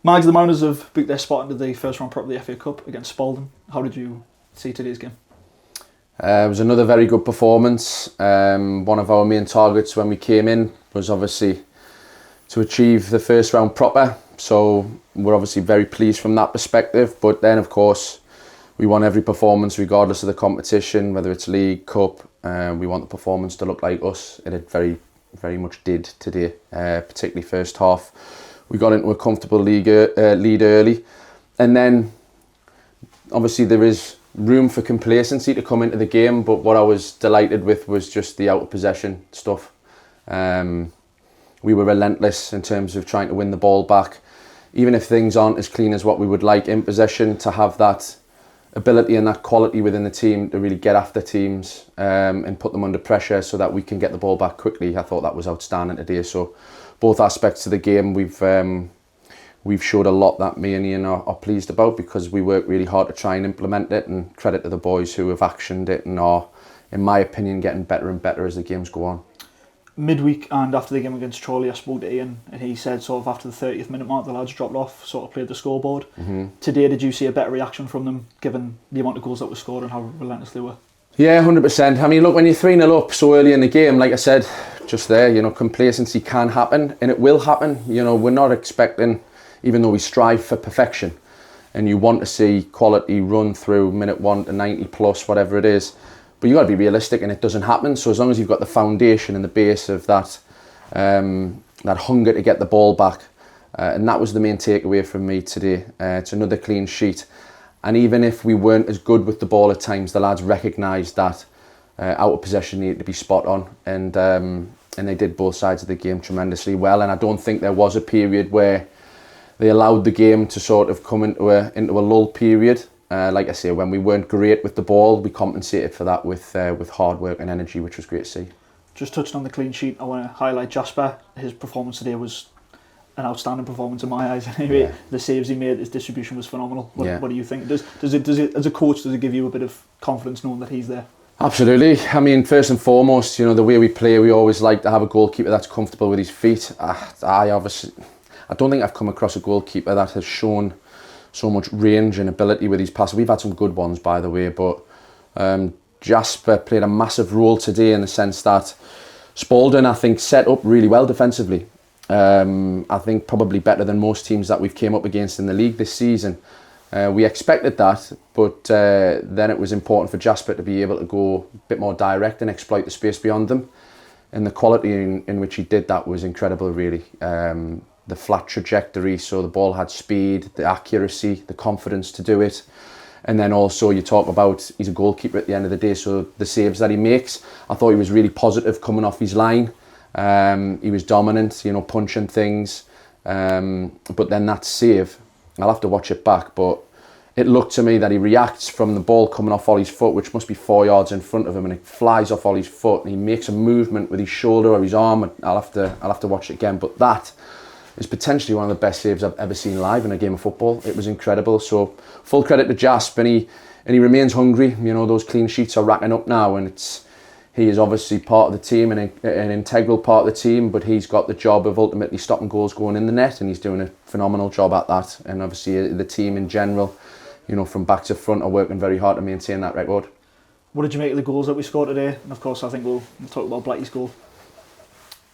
Mags, the Mariners have booked their spot into the first round prop of the FA Cup against Spalding. How did you see today's game? It was another very good performance. One of our main targets when we came in was obviously to achieve the first round proper. So we're obviously very pleased from that perspective. But then, of course, we want every performance regardless of the competition, whether it's league, cup. We want the performance to look like us. It very, very much did today, particularly first half. We got into a comfortable lead early. And then, obviously, there is room for complacency to come into the game, but what I was delighted with was just the out of possession stuff. We were relentless in terms of trying to win the ball back, even if things aren't as clean as what we would like in possession, to have that ability and that quality within the team to really get after teams and put them under pressure so that we can get the ball back quickly. I thought that was outstanding today. So both aspects of the game we've showed a lot that me and Ian are pleased about, because we work really hard to try and implement it, and credit to the boys who have actioned it and are, in my opinion, getting better and better as the games go on. Midweek and after the game against Chorley, I spoke to Ian and he said sort of after the 30th minute mark the lads dropped off, sort of played the scoreboard. Today, did you see a better reaction from them given the amount of goals that were scored and how relentless they were? Yeah, 100%. I mean, look, when you're 3-0 up so early in the game, like I said just there, you know, complacency can happen and it will happen. You know, we're not expecting, even though we strive for perfection and you want to see quality run through minute 1 to 90 plus, whatever it is, but you've got to be realistic and it doesn't happen. So as long as you've got the foundation and the base of that that hunger to get the ball back, and that was the main takeaway from me today. It's another clean sheet. And even if we weren't as good with the ball at times, the lads recognised that out of possession needed to be spot on, and they did both sides of the game tremendously well. And I don't think there was a period where they allowed the game to sort of come into a lull period. Like I say, when we weren't great with the ball, we compensated for that with hard work and energy, which was great to see. Just touching on the clean sheet, I want to highlight Jasper. His performance today was an outstanding performance in my eyes. Anyway, yeah. The saves he made, his distribution was phenomenal. What do you think? Does it as a coach, does it give you a bit of confidence knowing that he's there? Absolutely. I mean, first and foremost, you know, the way we play, we always like to have a goalkeeper that's comfortable with his feet. I don't think I've come across a goalkeeper that has shown so much range and ability with his passes. We've had some good ones, by the way, but Jasper played a massive role today in the sense that Spalding, I think, set up really well defensively. I think probably better than most teams that we've came up against in the league this season. We expected that, but then it was important for Jasper to be able to go a bit more direct and exploit the space beyond them. And the quality in which he did that was incredible, really. The flat trajectory, so the ball had speed, the accuracy, the confidence to do it. And then also you talk about he's a goalkeeper at the end of the day, so the saves that he makes, I thought he was really positive coming off his line. He was dominant, you know, punching things. But then that save, I'll have to watch it back, but it looked to me that he reacts from the ball coming off Ollie's foot, which must be 4 yards in front of him, and it flies off Ollie's foot, and he makes a movement with his shoulder or his arm. And I'll have to watch it again, but that is potentially one of the best saves I've ever seen live in a game of football. It was incredible. So full credit to Jasp, and he remains hungry. You know, those clean sheets are racking up now, and he is obviously part of the team and an integral part of the team, but he's got the job of ultimately stopping goals going in the net, and he's doing a phenomenal job at that. And obviously the team in general, you know, from back to front, are working very hard to maintain that record. What did you make of the goals that we scored today? And of course, I think we'll talk about Blacky's goal.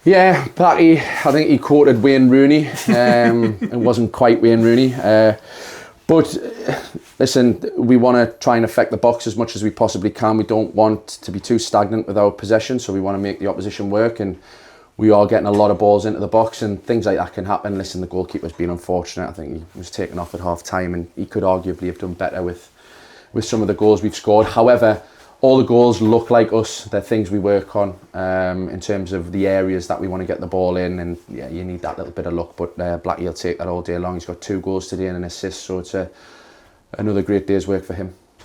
Yeah, Blacky, I think he quoted Wayne Rooney. It wasn't quite Wayne Rooney. But listen, we want to try and affect the box as much as we possibly can. We don't want to be too stagnant with our possession, so we want to make the opposition work, and we are getting a lot of balls into the box, and things like that can happen. Listen, the goalkeeper's been unfortunate. I think he was taken off at half time, and he could arguably have done better with some of the goals we've scored. However, all the goals look like us. They're things we work on in terms of the areas that we want to get the ball in, and yeah, you need that little bit of luck, but Blackie will take that all day long. He's got 2 goals today and an assist, so it's another great day's work for him.